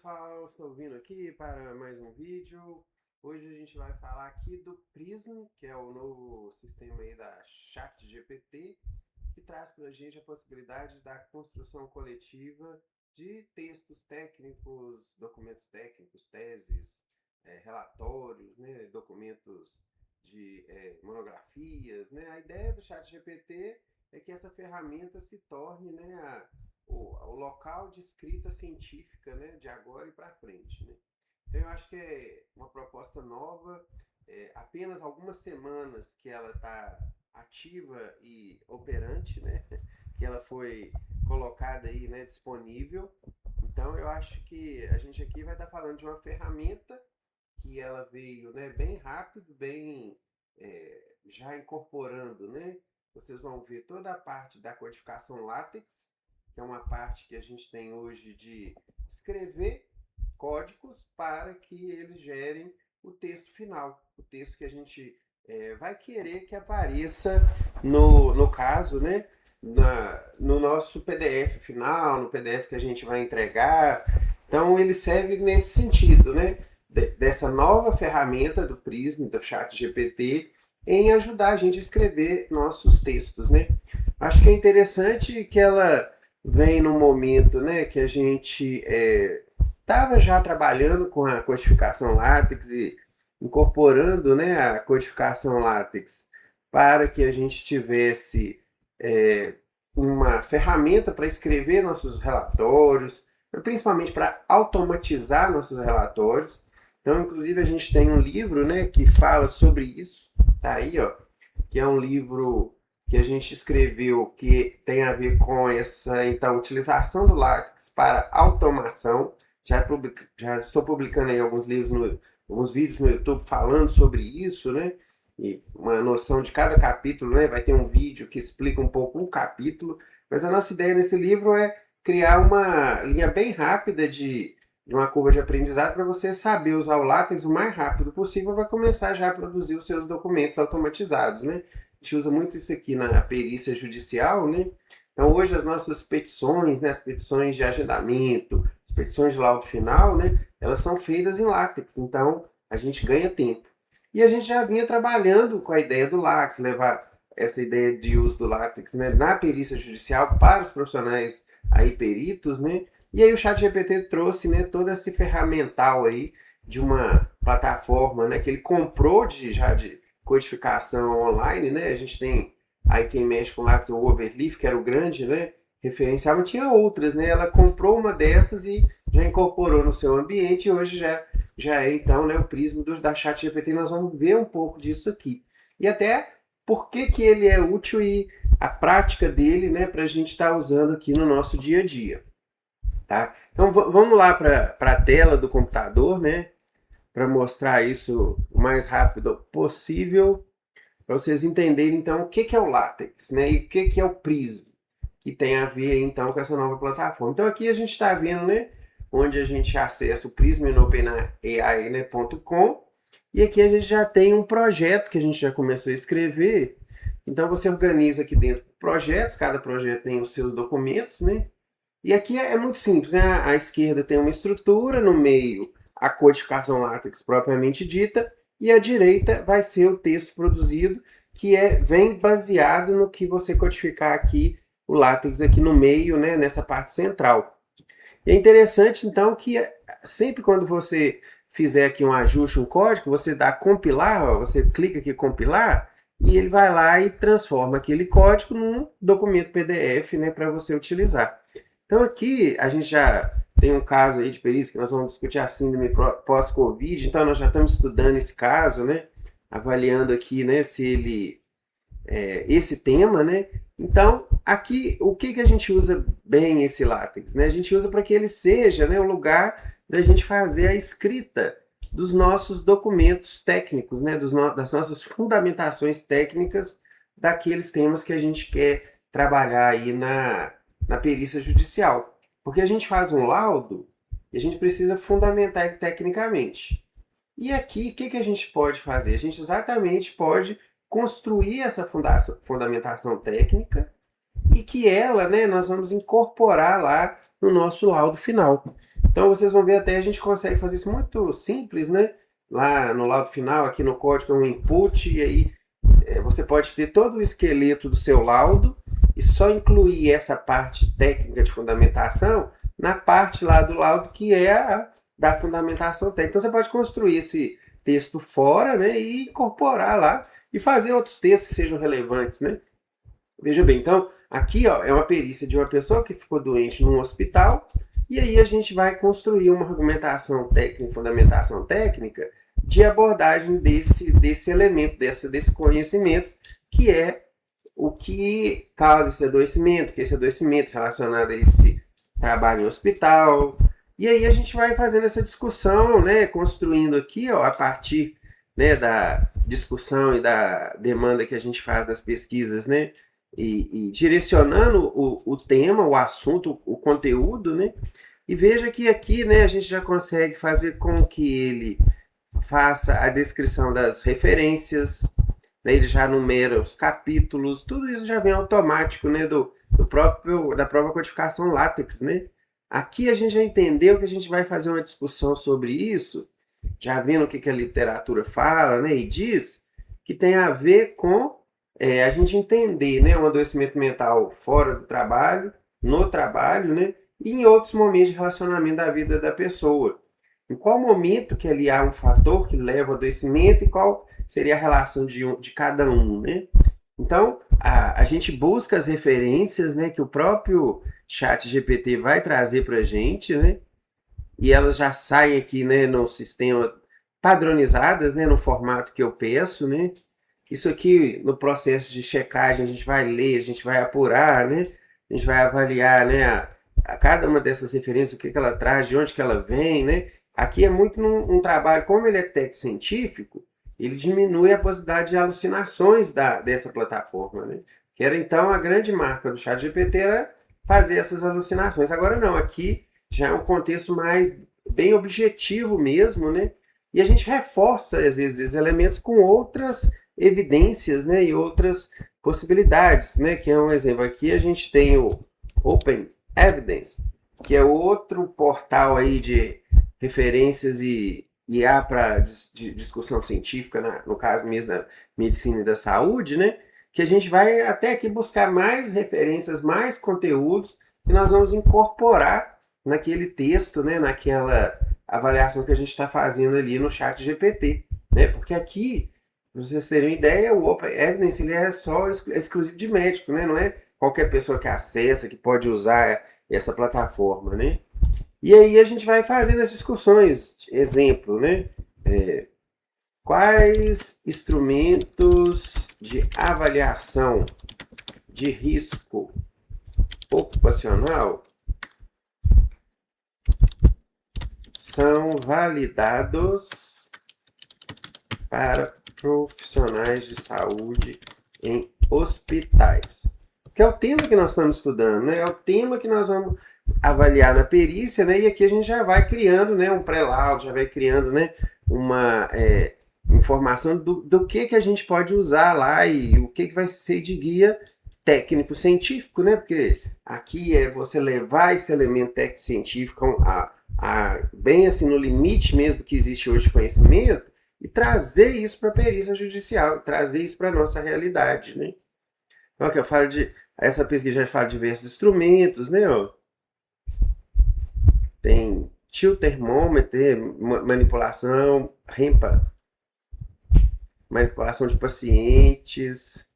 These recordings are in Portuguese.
pessoal, estou vindo aqui para mais um vídeo. Hoje a gente vai falar aqui do Prism, que é o novo sistema aí da ChatGPT, que traz para a gente a possibilidade da construção coletiva de textos técnicos, documentos técnicos, teses, relatórios, né, documentos de monografias, né. A ideia do ChatGPT é que essa ferramenta se torne, né, o local de escrita científica, né, de agora e para frente, né? Então eu acho que é uma proposta nova, apenas algumas semanas que ela está ativa e operante, né? Que ela foi colocada aí, né, disponível. Então eu acho que a gente aqui vai estar falando de uma ferramenta que ela veio, né, bem rápido, bem já incorporando, né? Vocês vão ver toda a parte da codificação LaTeX, que é uma parte que a gente tem hoje de escrever códigos para que eles gerem o texto final, o texto que a gente vai querer que apareça no caso, né, no nosso PDF final, no PDF que a gente vai entregar. Então ele serve nesse sentido, né, dessa nova ferramenta do Prism, do ChatGPT, em ajudar a gente a escrever nossos textos, né. Acho que é interessante que ela vem num momento, né, que a gente estava já trabalhando com a codificação LaTeX e incorporando, né, a codificação LaTeX para que a gente tivesse uma ferramenta para escrever nossos relatórios, principalmente para automatizar nossos relatórios. Então, inclusive, a gente tem um livro, né, que fala sobre isso, tá aí, ó, que é um livro que a gente escreveu que tem a ver com essa, então, utilização do LaTeX para automação. Já estou publicando aí alguns livros, alguns vídeos no YouTube falando sobre isso, né? E uma noção de cada capítulo, né? Vai ter um vídeo que explica um pouco o capítulo, mas a nossa ideia nesse livro é criar uma linha bem rápida de uma curva de aprendizado para você saber usar o LaTeX o mais rápido possível para começar já a produzir os seus documentos automatizados, né? A gente usa muito isso aqui na perícia judicial, né? Então hoje as nossas petições, né, as petições de agendamento, as petições de laudo final, né, elas são feitas em LaTeX, então a gente ganha tempo. E a gente já vinha trabalhando com a ideia do LaTeX, levar essa ideia de uso do LaTeX, né, na perícia judicial para os profissionais aí peritos, né? E aí o ChatGPT trouxe, né, todo esse ferramental aí de uma plataforma, né, que ele comprou já de codificação online, né? A gente tem aí quem mexe com LaTeX, o Overleaf, que era o grande, né, referencial, mas tinha outras, né? Ela comprou uma dessas e já incorporou no seu ambiente e hoje já é então, né, o Prisma da ChatGPT. Nós vamos ver um pouco disso aqui. E até por que ele é útil e a prática dele, né, para a gente estar usando aqui no nosso dia a dia. Tá? Então vamos lá para a tela do computador, né, para mostrar isso o mais rápido possível, para vocês entenderem então o que é o LaTeX, né, e o que é o Prism, que tem a ver então com essa nova plataforma. Então aqui a gente está vendo, né, onde a gente acessa o Prism no OpenAI, né, .com, e aqui a gente já tem um projeto que a gente já começou a escrever. Então você organiza aqui dentro projetos, cada projeto tem os seus documentos, né? E aqui é muito simples, né? À esquerda tem uma estrutura, no meio a codificação LaTeX propriamente dita, e à direita vai ser o texto produzido, que vem baseado no que você codificar aqui, o LaTeX aqui no meio, né? Nessa parte central. E é interessante, então, que sempre quando você fizer aqui um ajuste, um código, você dá compilar, ó, você clica aqui compilar, e ele vai lá e transforma aquele código num documento PDF, né, para você utilizar. Então aqui a gente já tem um caso aí de perícia que nós vamos discutir a síndrome pós-Covid, então nós já estamos estudando esse caso, né, avaliando aqui, né, se ele esse tema, né. Então aqui o que a gente usa bem esse LaTeX, né? A gente usa para que ele seja, né, o lugar da gente fazer a escrita dos nossos documentos técnicos, né, das nossas fundamentações técnicas daqueles temas que a gente quer trabalhar aí na perícia judicial. Porque a gente faz um laudo e a gente precisa fundamentar ele tecnicamente. E aqui, o que a gente pode fazer? A gente exatamente pode construir essa fundamentação técnica e que ela, né, nós vamos incorporar lá no nosso laudo final. Então vocês vão ver até a gente consegue fazer isso muito simples, né? Lá no laudo final, aqui no código é um input, e aí você pode ter todo o esqueleto do seu laudo e só incluir essa parte técnica de fundamentação na parte lá do laudo que é a da fundamentação técnica. Então você pode construir esse texto fora, né, e incorporar lá e fazer outros textos que sejam relevantes, né? Veja bem, então aqui ó, é uma perícia de uma pessoa que ficou doente num hospital e aí a gente vai construir uma argumentação técnica, fundamentação técnica de abordagem desse elemento, desse conhecimento, que é o que causa esse adoecimento, que esse adoecimento relacionado a esse trabalho em hospital. E aí a gente vai fazendo essa discussão, né, construindo aqui, ó, a partir, né, da discussão e da demanda que a gente faz das pesquisas, né, e direcionando o tema, o assunto, o conteúdo, né, e veja que aqui, né, a gente já consegue fazer com que ele faça a descrição das referências, né, ele já numera os capítulos, tudo isso já vem automático, né, da própria codificação LaTeX, né. Aqui a gente já entendeu que a gente vai fazer uma discussão sobre isso, já vendo o que a literatura fala, né, e diz, que tem a ver com a gente entender, né, um adoecimento mental fora do trabalho, no trabalho, né, e em outros momentos de relacionamento da vida da pessoa. Em qual momento que ali há um fator que leva ao adoecimento e qual seria a relação de cada um, né? Então, a gente busca as referências, né, que o próprio chat GPT vai trazer para a gente, né? E elas já saem aqui, né, no sistema padronizadas, né, no formato que eu peço, né? Isso aqui, no processo de checagem, a gente vai ler, a gente vai apurar, né? A gente vai avaliar, né, a cada uma dessas referências, o que ela traz, de onde que ela vem, né? Aqui é muito um trabalho, como ele é técnico científico, ele diminui a possibilidade de alucinações dessa plataforma, né? Que era então a grande marca do ChatGPT era fazer essas alucinações. Agora não, aqui já é um contexto mais bem objetivo mesmo, né? E a gente reforça às vezes esses elementos com outras evidências, né? E outras possibilidades, né? Que é um exemplo aqui a gente tem o Open Evidence, que é outro portal aí de referências e IA para discussão científica, no caso mesmo da medicina e da saúde, né? Que a gente vai até aqui buscar mais referências, mais conteúdos que nós vamos incorporar naquele texto, né? Naquela avaliação que a gente está fazendo ali no chat GPT, né? Porque aqui, para vocês terem uma ideia, o Open Evidence ele é só exclusivo de médico, né? Não é qualquer pessoa que acessa, que pode usar essa plataforma, né? E aí a gente vai fazendo as discussões, exemplo, né? Quais instrumentos de avaliação de risco ocupacional são validados para profissionais de saúde em hospitais? Que é o tema que nós estamos estudando, né? É o tema que nós vamos avaliar na perícia, né? E aqui a gente já vai criando, né, um pré-laudo, já vai criando, né, uma informação do que a gente pode usar lá e o que vai ser de guia técnico-científico, né? Porque aqui é você levar esse elemento técnico-científico bem assim no limite mesmo que existe hoje de conhecimento e trazer isso para a perícia judicial, trazer isso para a nossa realidade, né? Então, aqui eu falo essa pesquisa já fala de diversos instrumentos, né? Ó. Tem tilt termômetro, manipulação, REMPA, manipulação de pacientes,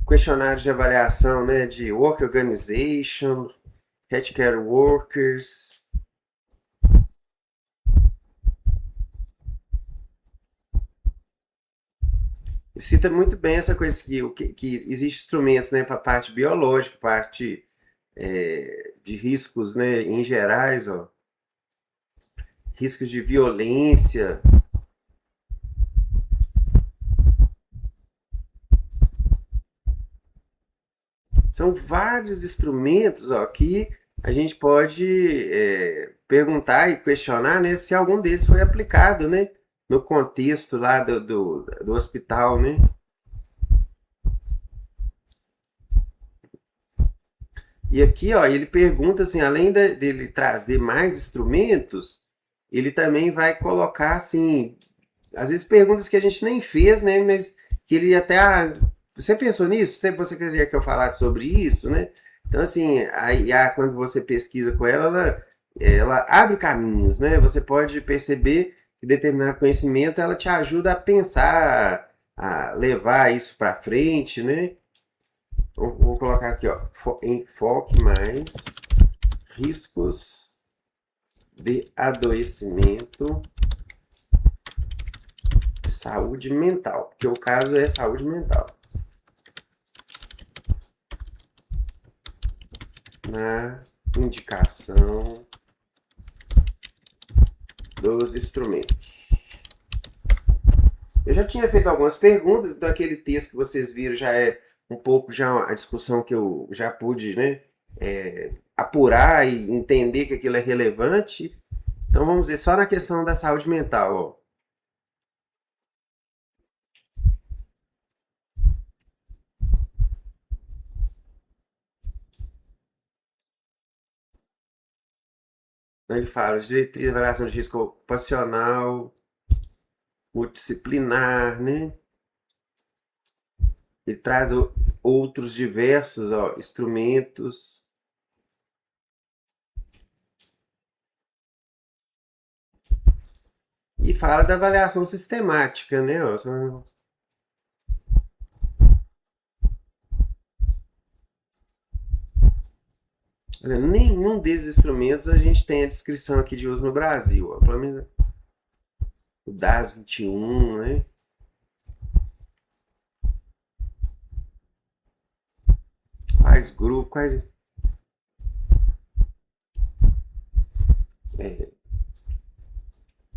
questionários de avaliação, né, de work organization, healthcare workers. Cita muito bem essa coisa que existe instrumentos, né, para a parte biológica, parte de riscos, né, em gerais, ó, riscos de violência. São vários instrumentos ó, que a gente pode perguntar e questionar, né, se algum deles foi aplicado, né, no contexto lá do hospital, né? E aqui, ó, ele pergunta assim, além dele trazer mais instrumentos, ele também vai colocar assim, às vezes perguntas que a gente nem fez, né? Mas que ele até, você pensou nisso? Você queria que eu falasse sobre isso, né? Então assim, a IA, quando você pesquisa com ela, ela abre caminhos, né? Você pode perceber que determinado conhecimento ela te ajuda a pensar, a levar isso para frente, né? Vou colocar aqui, ó, enfoque mais riscos de adoecimento de saúde mental, porque o caso é saúde mental. Na indicação dos instrumentos. Eu já tinha feito algumas perguntas, então aquele texto que vocês viram já é um pouco já a discussão que eu já pude, né, apurar e entender que aquilo é relevante. Então vamos ver só na questão da saúde mental, ó. Então ele fala de diretriz de avaliação de risco ocupacional, multidisciplinar, né? Ele traz outros diversos, ó, instrumentos. E fala da avaliação sistemática, né? Ó, olha, nenhum desses instrumentos a gente tem a descrição aqui de uso no Brasil. Ó, pelo menos o DAS 21, né? Quais grupos, quais. É,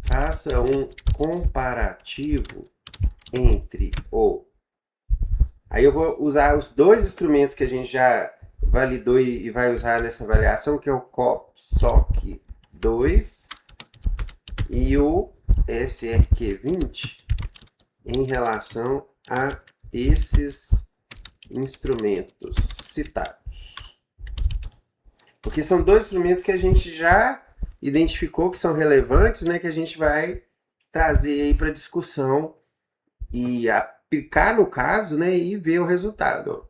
faça um comparativo entre o. Aí eu vou usar os dois instrumentos que a gente já validou e vai usar nessa avaliação, que é o COP-SOC 2 e o SRQ20 em relação a esses instrumentos citados. Porque são dois instrumentos que a gente já identificou que são relevantes, né, que a gente vai trazer aí para discussão e aplicar no caso, né, e ver o resultado.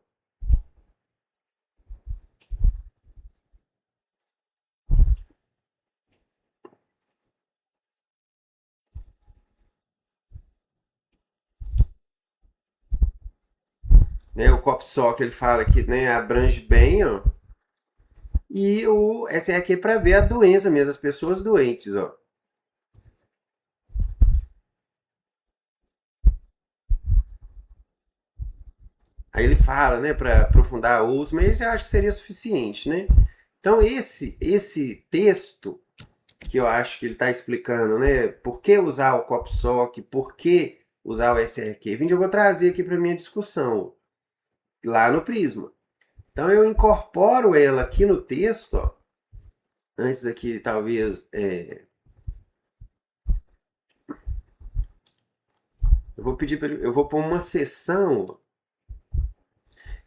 Né, o COPSOC ele fala que, né, abrange bem, ó, e o SRQ é para ver a doença mesmo, as pessoas doentes, ó. Aí ele fala, né, para aprofundar o uso, mas eu acho que seria suficiente, né? Então esse texto que eu acho que ele está explicando, né, por que usar o COPSOC, por que usar o SRQ20, eu vou trazer aqui para minha discussão lá no Prisma. Então eu incorporo ela aqui no texto, ó, antes aqui talvez eu vou pedir para eu vou pôr uma seção.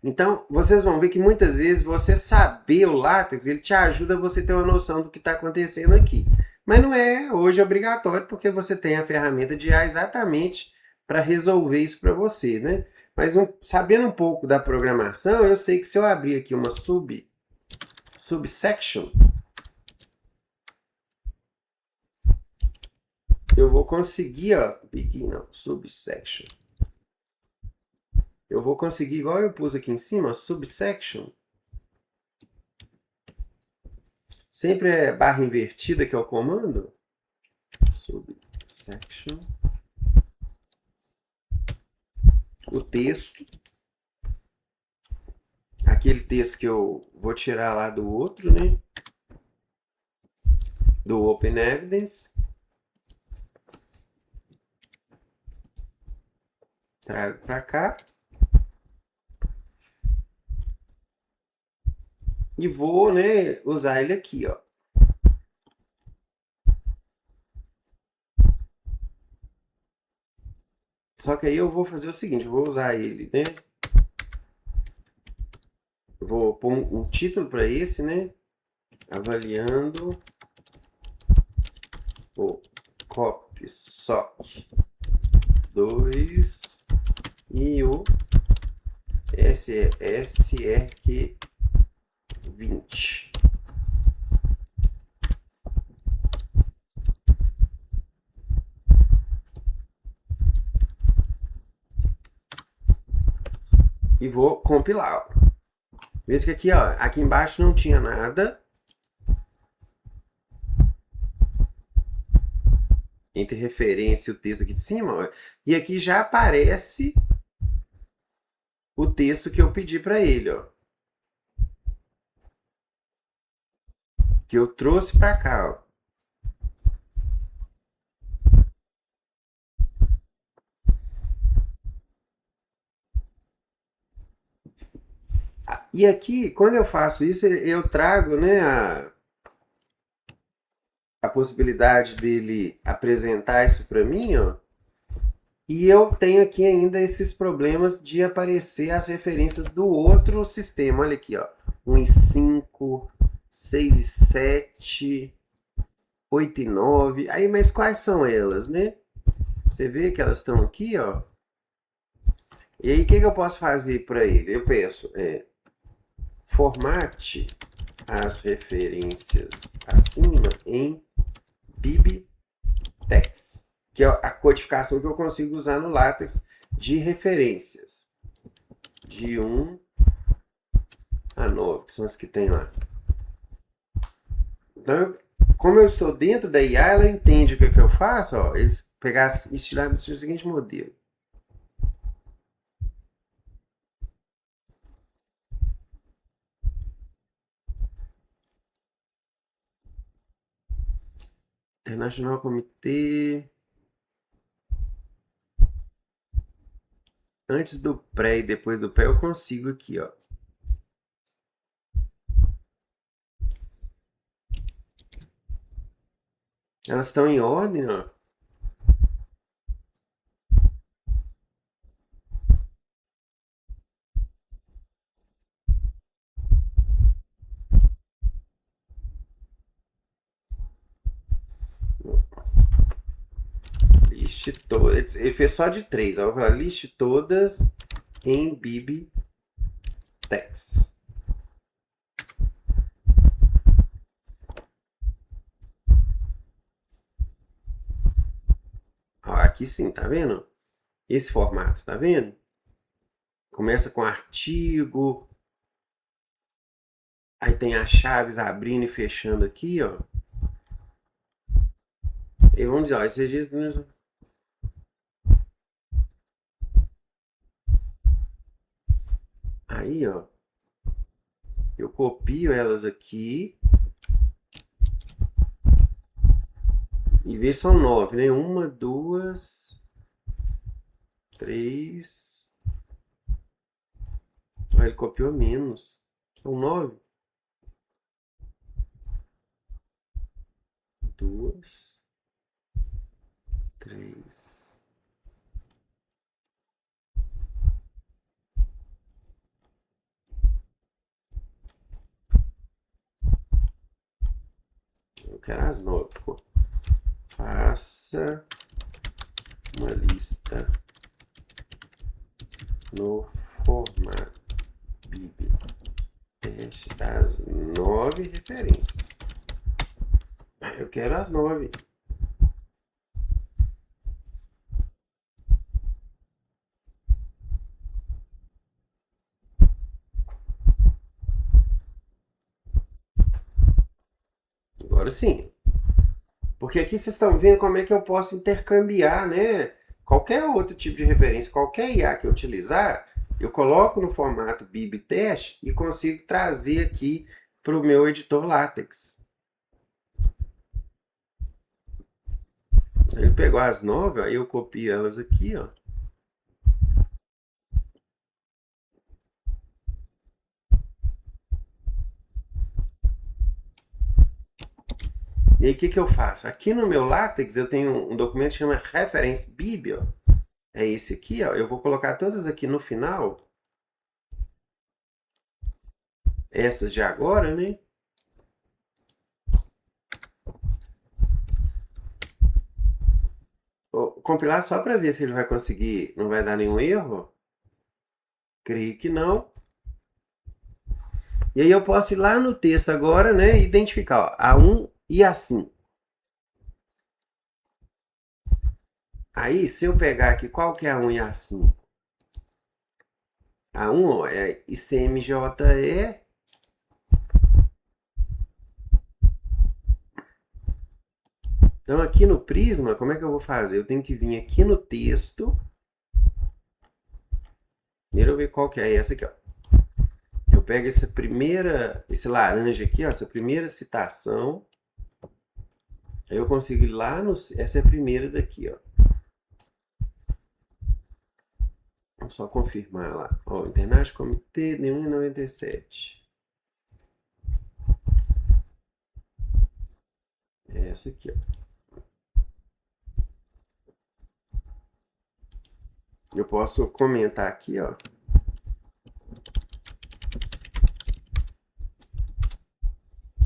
Então, vocês vão ver que muitas vezes você saber o látex, ele te ajuda a você ter uma noção do que está acontecendo aqui. Mas não é hoje obrigatório, porque você tem a ferramenta de IA exatamente para resolver isso para você, né? Mas sabendo um pouco da programação, eu sei que se eu abrir aqui uma subsection, eu vou conseguir, ó, não, subsection. Eu vou conseguir, igual eu pus aqui em cima, subsection. Sempre é barra invertida que é o comando. Subsection. O texto. Aquele texto que eu vou tirar lá do outro, né? Do Open Evidence. Trago para cá. E vou, né, usar ele aqui, ó. Só que aí eu vou fazer o seguinte, eu vou usar ele, né? Eu vou pôr um título para esse, né? Avaliando o COPSOC 2 e o SRQ 20. E vou compilar. Veja que aqui, ó, aqui embaixo não tinha nada. Entre referência e o texto aqui de cima, ó, e aqui já aparece o texto que eu pedi para ele, ó, que eu trouxe para cá, ó. E aqui, quando eu faço isso, eu trago, né, a possibilidade dele apresentar isso para mim, ó. E eu tenho aqui ainda esses problemas de aparecer as referências do outro sistema. Olha aqui, ó. 1 e 5, 6 e 7, 8 e 9. Aí, mas quais são elas, né? Você vê que elas estão aqui, ó. E aí, o que eu posso fazer para ele? Eu peço, formate as referências acima em bibtex, que é a codificação que eu consigo usar no LaTeX de referências. De 1 a 9, que são as que tem lá. Então, como eu estou dentro da IA, ela entende o que eu faço, ó. Eles pegar e tirar o seguinte modelo. International Comitê. Antes do pré e depois do pré eu consigo aqui, ó. Elas estão em ordem, ó. Liste todas. Ele fez só de 3. Ó. Eu vou falar liste todas em bibtex. Ó, aqui sim, tá vendo? Esse formato, tá vendo? Começa com artigo. Aí tem as chaves abrindo e fechando aqui, ó. E vamos dizer, ó, esse registro. Aí, ó. Eu copio elas aqui. E vejo são 9, né? 1, 2, 3. Ah, ele copiou menos. São 9. 2, 3. Eu quero as 9. Faça uma lista no formato bib teste das 9 referências. Eu quero as 9. Agora sim. Porque aqui vocês estão vendo como é que eu posso intercambiar, né? Qualquer outro tipo de referência, qualquer IA que eu utilizar, eu coloco no formato bibtest e consigo trazer aqui para o meu editor LaTeX. Ele pegou as 9, aí eu copio elas aqui, ó. E aí o que eu faço? Aqui no meu LaTeX eu tenho um documento que chama reference bib, ó. É esse aqui, ó. Eu vou colocar todas aqui no final. essas de agora, né? Vou compilar só para ver se ele vai conseguir, não vai dar nenhum erro. Creio que não. E aí eu posso ir lá no texto agora, né, e identificar ó, A1 e A5. Aí, se eu pegar aqui, qual que é A1 e A5? A1 ó, é ICMJE. Então, aqui no Prisma, como é que eu vou fazer? Eu tenho que vir aqui no texto. Primeiro eu ver qual que é essa aqui, ó. Eu pego esse laranja aqui, ó, essa primeira citação. Aí eu consigo ir lá no. Essa é a primeira daqui, ó. Vamos só confirmar lá. Ó, Internet Comitê, nenhum em 97. É essa aqui, ó. Eu posso comentar aqui, ó.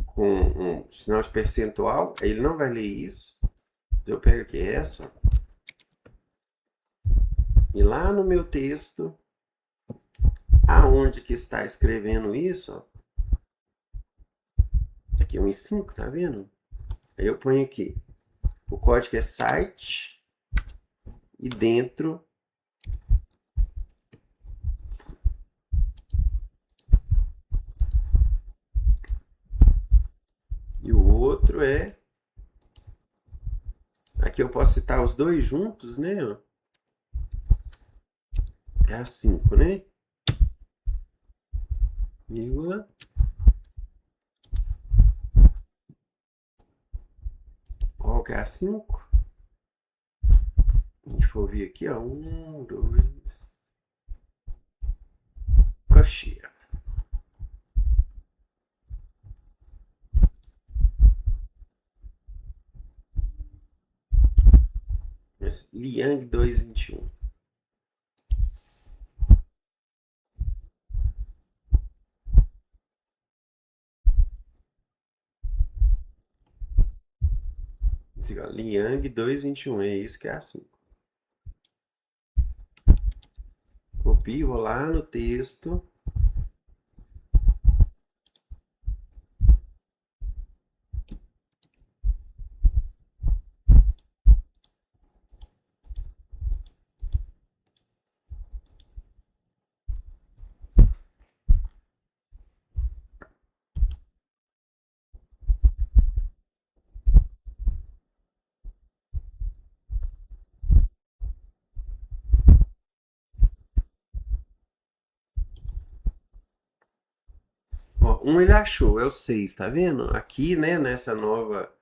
Com um sinal de percentual. Aí ele não vai ler isso. Eu pego aqui essa. E lá no meu texto, aonde que está escrevendo isso, ó. Aqui é 1,5, tá vendo? Aí eu ponho aqui. O código é site. E dentro e o outro é. Aqui eu posso citar os dois juntos, né? É a 5, né? Vírgula. Qual que é a 5? A gente for ver aqui, ó. 1, 2. Cocheira. Liang 221. Esse aqui, ó, Liang 221. É isso que é a 5. Copio, vou lá no texto. Ó, ele achou, é o 6, tá vendo? Aqui, né, nessa nova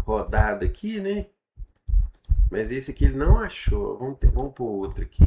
rodada aqui, né? Mas esse aqui ele não achou. Vamos pôr outro aqui.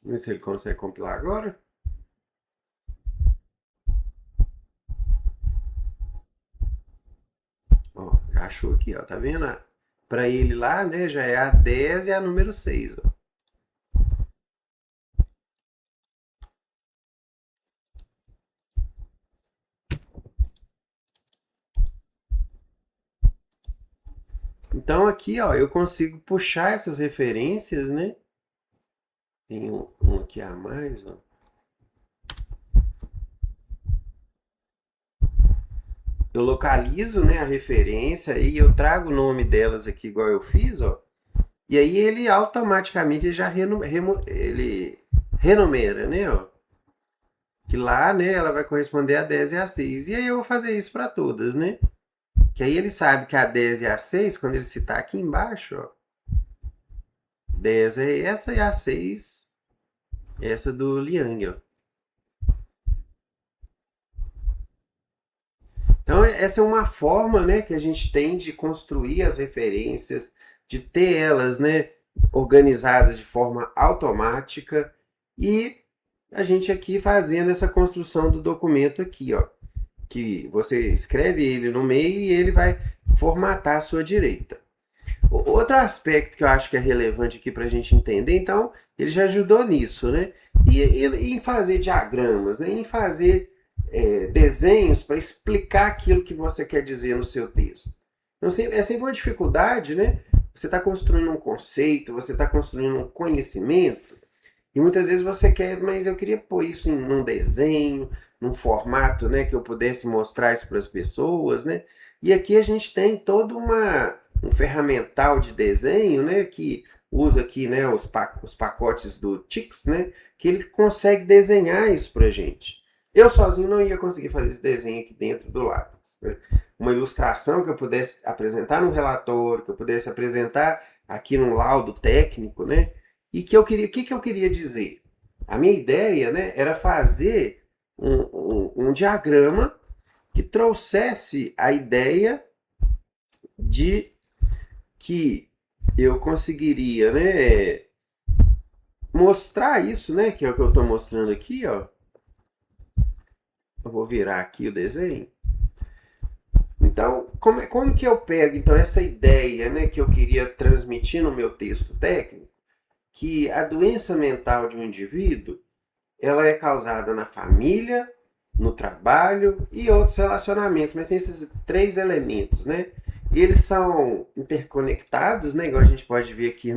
Vamos ver se ele consegue compilar agora. Ó, já achou aqui, ó. Tá vendo? Para ele lá, né, já é a 10 e a número 6, ó. Então aqui, ó, eu consigo puxar essas referências, né? Tem um aqui a mais, ó. Eu localizo, né, a referência e eu trago o nome delas aqui igual eu fiz, ó. E aí ele automaticamente já ele renumera, né, ó. Que lá, né, ela vai corresponder a 10 e a 6. E aí eu vou fazer isso para todas, né? Que aí ele sabe que a 10 e a 6, quando ele citar aqui embaixo, ó, 10 é essa e a 6 é essa do Liang, ó. Então, essa é uma forma, né, que a gente tem de construir as referências, de ter elas, né, organizadas de forma automática e a gente aqui fazendo essa construção do documento aqui, ó, que você escreve ele no meio e ele vai formatar à sua direita. Outro aspecto que eu acho que é relevante aqui para a gente entender, então, ele já ajudou nisso, né? E em fazer diagramas, né? Em fazer desenhos para explicar aquilo que você quer dizer no seu texto. Então, é sempre uma dificuldade, né? Você está construindo um conceito, você está construindo um conhecimento, e muitas vezes você quer, mas eu queria pôr isso num desenho, num formato, né, que eu pudesse mostrar isso para as pessoas, né? E aqui a gente tem todo um ferramental de desenho, né, que usa aqui, né, os pacotes do Tix, né, que ele consegue desenhar isso para a gente. Eu sozinho não ia conseguir fazer esse desenho aqui dentro do lápis, né? Uma ilustração que eu pudesse apresentar no relatório, que eu pudesse apresentar aqui num laudo técnico, né? E que que eu queria dizer? A minha ideia, né, era fazer um diagrama que trouxesse a ideia de que eu conseguiria, né, mostrar isso, né, que é o que eu estou mostrando aqui, ó. Eu vou virar aqui o desenho. Então, como que eu pego então essa ideia, né, que eu queria transmitir no meu texto técnico, que a doença mental de um indivíduo, ela é causada na família, no trabalho e outros relacionamentos, mas tem esses três elementos, né? Eles são interconectados, né? Igual a gente pode ver aqui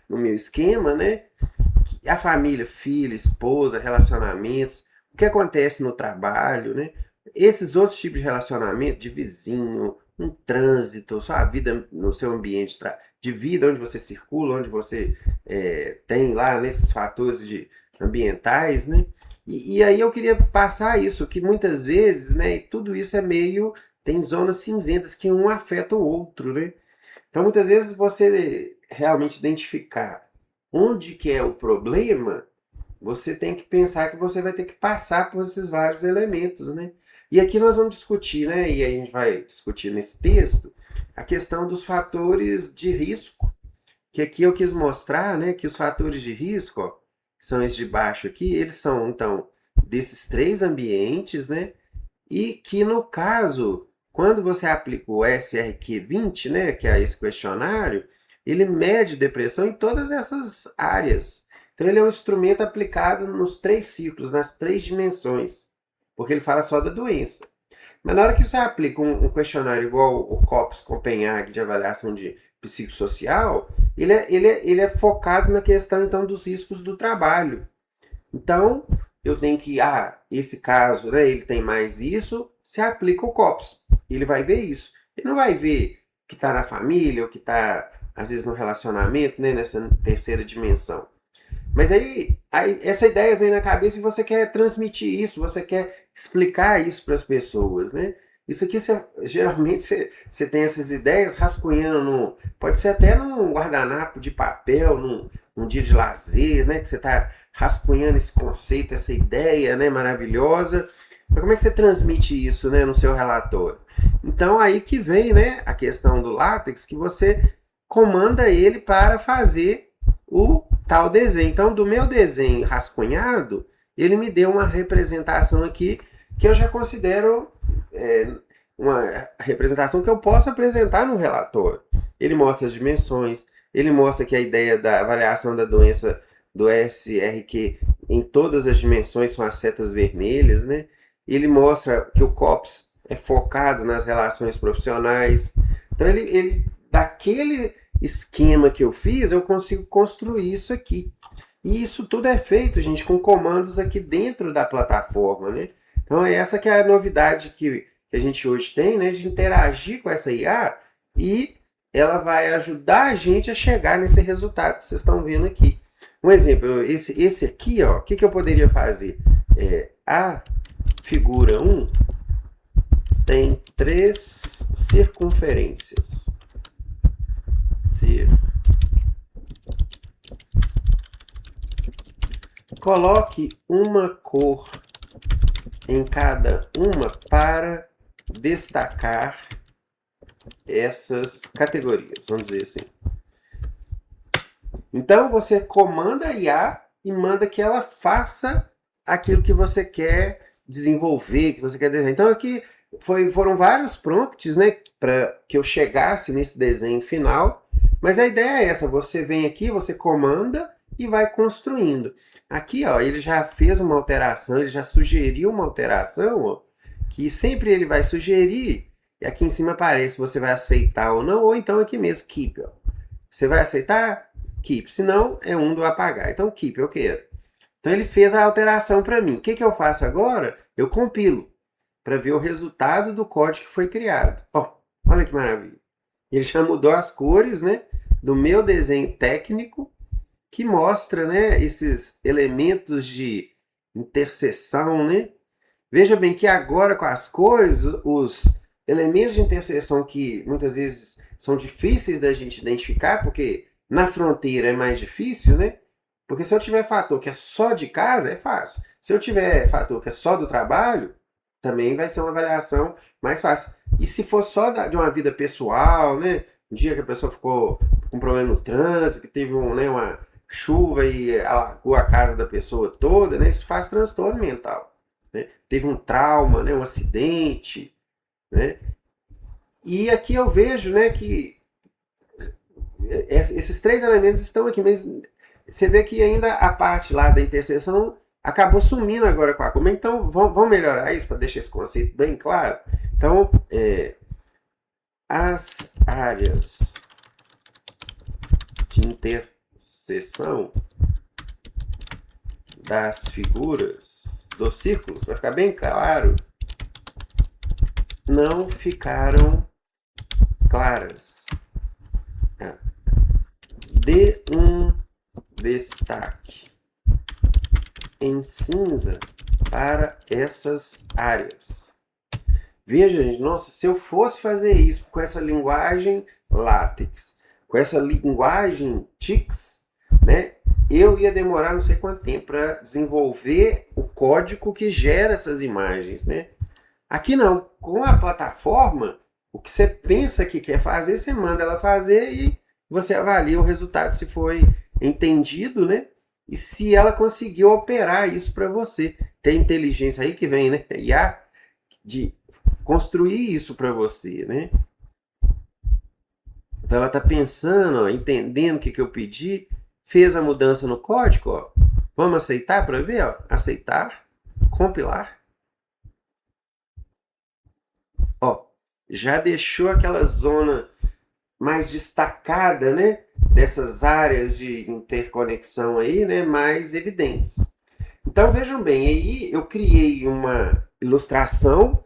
no meu esquema, né? A família, filho, esposa, relacionamentos, o que acontece no trabalho, né? Esses outros tipos de relacionamento, de vizinho, um trânsito, sua vida no seu ambiente de vida, onde você circula, onde você tem lá nesses fatores ambientais, né? E aí eu queria passar isso, que muitas vezes, né, tudo isso é meio, tem zonas cinzentas que um afeta o outro, né? Então muitas vezes você realmente identificar onde que é o problema, você tem que pensar que você vai ter que passar por esses vários elementos, né? E aqui nós vamos discutir, né? E a gente vai discutir nesse texto a questão dos fatores de risco, que aqui eu quis mostrar, né, que os fatores de risco, ó, que são esses de baixo aqui, eles são, então, desses três ambientes, né, e que, no caso, quando você aplica o SRQ-20, né, que é esse questionário, ele mede depressão em todas essas áreas. Então, ele é um instrumento aplicado nos três ciclos, nas três dimensões, porque ele fala só da doença. Mas na hora que você aplica um questionário igual o COPS Copenhague de avaliação de psicossocial, ele é focado na questão então dos riscos do trabalho. Então, eu tenho que, esse caso, né, ele tem mais isso, se aplica o COPS. Ele vai ver isso. Ele não vai ver o que está na família, o que está, às vezes, no relacionamento, né, nessa terceira dimensão. Mas aí essa ideia vem na cabeça e você quer transmitir isso, você quer explicar isso para as pessoas, né? Isso aqui, geralmente, você tem essas ideias rascunhando, pode ser até num guardanapo de papel, num dia de lazer, né? Que você está rascunhando esse conceito, essa ideia, né, maravilhosa. Mas como é que você transmite isso, né, no seu relatório? Então, aí que vem, né, a questão do látex, que você comanda ele para fazer o tal desenho. Então, do meu desenho rascunhado, ele me deu uma representação aqui que eu já considero uma representação que eu posso apresentar no relatório. Ele mostra as dimensões, ele mostra que a ideia da avaliação da doença do SRQ em todas as dimensões são as setas vermelhas, né? Ele mostra que o COPS é focado nas relações profissionais. Então, ele daquele esquema que eu fiz, eu consigo construir isso aqui. E isso tudo é feito, gente, com comandos aqui dentro da plataforma, né? Então, essa que é a novidade que a gente hoje tem, né? De interagir com essa IA e ela vai ajudar a gente a chegar nesse resultado que vocês estão vendo aqui. Um exemplo, esse aqui, ó, o que eu poderia fazer? A figura 1 tem 3 circunferências. Coloque uma cor em cada uma para destacar essas categorias, vamos dizer assim. Então você comanda a IA e manda que ela faça aquilo que você quer desenvolver, que você quer desenhar. Então aqui foram vários prompts, né, para que eu chegasse nesse desenho final. Mas a ideia é essa: você vem aqui, você comanda e vai construindo. Aqui, ó, ele já fez uma alteração, ele já sugeriu uma alteração, ó, que sempre ele vai sugerir. E aqui em cima aparece se você vai aceitar ou não, ou então aqui mesmo, keep. Ó. Você vai aceitar? Keep. Se não, é um do apagar. Então, keep, eu quero. Então, ele fez a alteração para mim. O que eu faço agora? Eu compilo para ver o resultado do código que foi criado. Ó, olha que maravilha. Ele já mudou as cores, né, do meu desenho técnico, que mostra, né, esses elementos de interseção, né? Veja bem que agora com as cores, os elementos de interseção que muitas vezes são difíceis da gente identificar, porque na fronteira é mais difícil, né? Porque se eu tiver fator que é só de casa, é fácil. Se eu tiver fator que é só do trabalho, também vai ser uma avaliação mais fácil. E se for só de uma vida pessoal, né? Um dia que a pessoa ficou com um problema no trânsito, que teve uma chuva e alagou a casa da pessoa toda, né? Isso faz transtorno mental. Né? Teve um trauma, né? Um acidente, né? E aqui eu vejo, né, que esses três elementos estão aqui, mas você vê que ainda a parte lá da interseção acabou sumindo agora com a curva. Então, vamos melhorar isso para deixar esse conceito bem claro. Então, as áreas de interseção das figuras dos círculos, para ficar bem claro, não ficaram claras. Dê um destaque em cinza para essas áreas. Veja, gente, nossa, se eu fosse fazer isso com essa linguagem LaTeX, com essa linguagem TIX, né, eu ia demorar não sei quanto tempo para desenvolver o código que gera essas imagens, né? Aqui não, com a plataforma, o que você pensa que quer fazer, você manda ela fazer e você avalia o resultado, se foi entendido, né? E se ela conseguiu operar isso para você. Tem inteligência aí que vem, né? IA de construir isso para você, né? Então ela está pensando, ó, entendendo o que eu pedi, fez a mudança no código, ó. Vamos aceitar para ver, ó. Aceitar, compilar. Ó, já deixou aquela zona mais destacada, né, dessas áreas de interconexão aí, né, mais evidentes. Então vejam bem, aí eu criei uma ilustração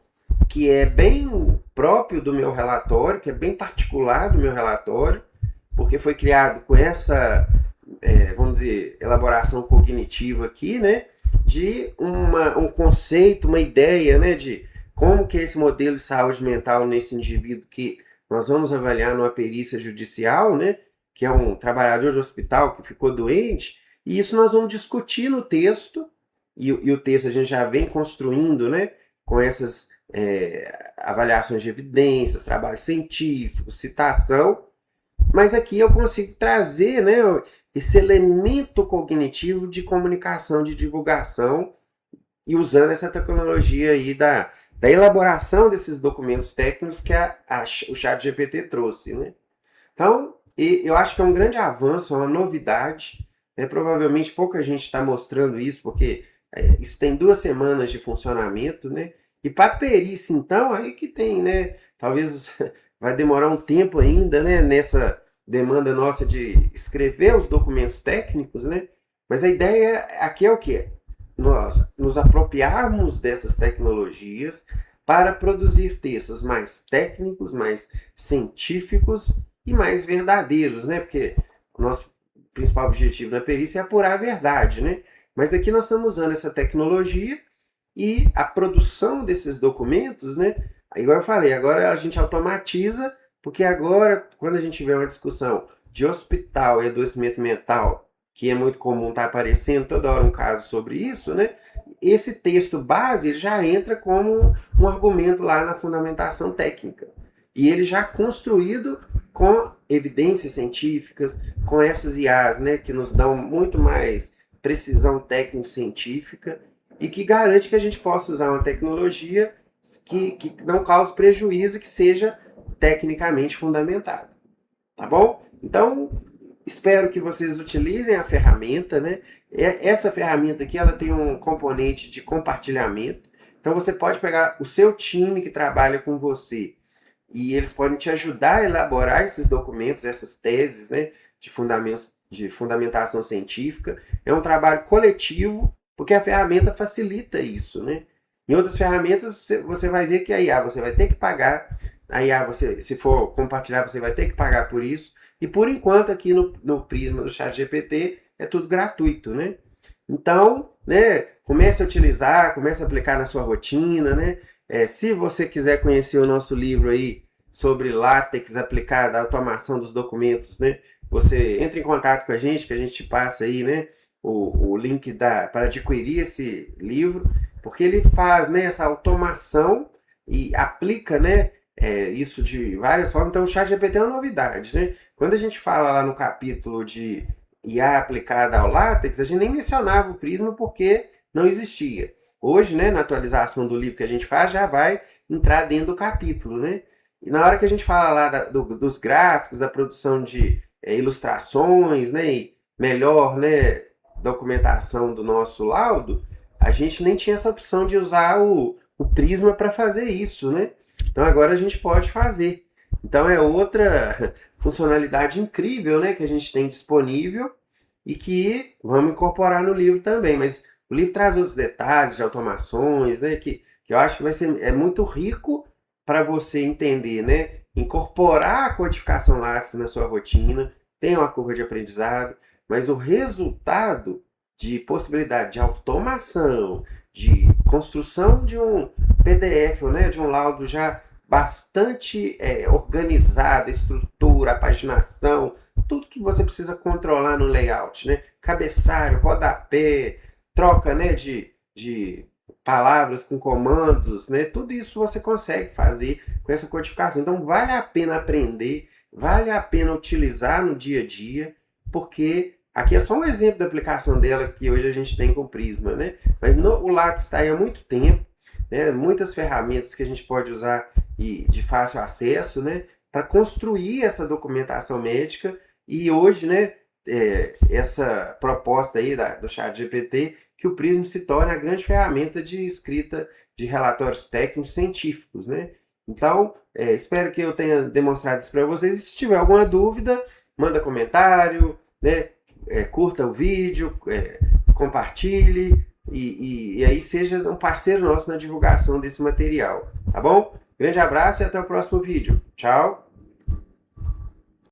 que é bem próprio do meu relatório, que é bem particular do meu relatório, porque foi criado com essa, vamos dizer, elaboração cognitiva aqui, né, de um conceito, uma ideia, né, de como que é esse modelo de saúde mental nesse indivíduo que nós vamos avaliar numa perícia judicial, né, que é um trabalhador de hospital que ficou doente, e isso nós vamos discutir no texto, e o texto a gente já vem construindo, né, com essas avaliações de evidências, trabalho científico, citação, mas aqui eu consigo trazer, né, esse elemento cognitivo de comunicação, de divulgação, e usando essa tecnologia aí da elaboração desses documentos técnicos que o ChatGPT trouxe, né? Então, eu acho que é um grande avanço, é uma novidade, né? Provavelmente pouca gente está mostrando isso, porque isso tem 2 semanas de funcionamento, né? E para perícia, então, aí que tem, né? Talvez vai demorar um tempo ainda, né? Nessa demanda nossa de escrever os documentos técnicos, né? Mas a ideia aqui é o quê? Nós nos apropriarmos dessas tecnologias para produzir textos mais técnicos, mais científicos e mais verdadeiros, né? Porque o nosso principal objetivo na perícia é apurar a verdade, né? Mas aqui nós estamos usando essa tecnologia e a produção desses documentos, né? Igual eu falei, agora a gente automatiza, porque agora, quando a gente tiver uma discussão de hospital e adoecimento mental que é muito comum estar aparecendo toda hora um caso sobre isso, né? Esse texto base já entra como um argumento lá na fundamentação técnica. E ele já construído com evidências científicas, com essas IAs, né, que nos dão muito mais precisão técnico-científica e que garante que a gente possa usar uma tecnologia que não cause prejuízo e que seja tecnicamente fundamentada. Tá bom? Então, espero que vocês utilizem a ferramenta, né? Essa ferramenta aqui, ela tem um componente de compartilhamento. Então, você pode pegar o seu time que trabalha com você e eles podem te ajudar a elaborar esses documentos, essas teses, né? De fundamentação científica. É um trabalho coletivo, porque a ferramenta facilita isso, né? Em outras ferramentas, você vai ver que a IA você vai ter que pagar. A IA, se for compartilhar, você vai ter que pagar por isso. E por enquanto, aqui no Prisma do ChatGPT, é tudo gratuito, né? Então, né, comece a utilizar, comece a aplicar na sua rotina, né? Se você quiser conhecer o nosso livro aí sobre látex aplicado à automação dos documentos, né? Você entra em contato com a gente, que a gente te passa aí, né? O link para adquirir esse livro, porque ele faz, né, essa automação e aplica, né, isso de várias formas. Então o ChatGPT é uma novidade, né? Quando a gente fala lá no capítulo de IA aplicada ao látex, a gente nem mencionava o Prisma porque não existia. Hoje, né, na atualização do livro que a gente faz, já vai entrar dentro do capítulo, né? E na hora que a gente fala lá dos gráficos, da produção de ilustrações, né, e melhor, né, documentação do nosso laudo, a gente nem tinha essa opção de usar o Prisma para fazer isso, né? Então agora a gente pode fazer. Então é outra funcionalidade incrível, né, que a gente tem disponível e que vamos incorporar no livro também. Mas o livro traz outros detalhes de automações, né, que eu acho que vai ser muito rico para você entender, né, incorporar a codificação látex na sua rotina, tem uma curva de aprendizado, mas o resultado de possibilidade de automação, de construção de um PDF, né, de um laudo já bastante organizado, estrutura, paginação, tudo que você precisa controlar no layout, né? Cabeçalho, rodapé, troca, né, de palavras com comandos, né? Tudo isso você consegue fazer com essa codificação. Então vale a pena aprender, vale a pena utilizar no dia a dia, porque aqui é só um exemplo da aplicação dela que hoje a gente tem com o Prisma, né? Mas o látex está aí há muito tempo, né? Muitas ferramentas que a gente pode usar e de fácil acesso, né? Para construir essa documentação médica e hoje, né? Essa proposta aí do ChatGPT, que o Prisma se torne a grande ferramenta de escrita de relatórios técnicos científicos, né? Então, espero que eu tenha demonstrado isso para vocês. E se tiver alguma dúvida, manda comentário, né? Curta o vídeo, compartilhe e aí seja um parceiro nosso na divulgação desse material, tá bom? Grande abraço e até o próximo vídeo. Tchau!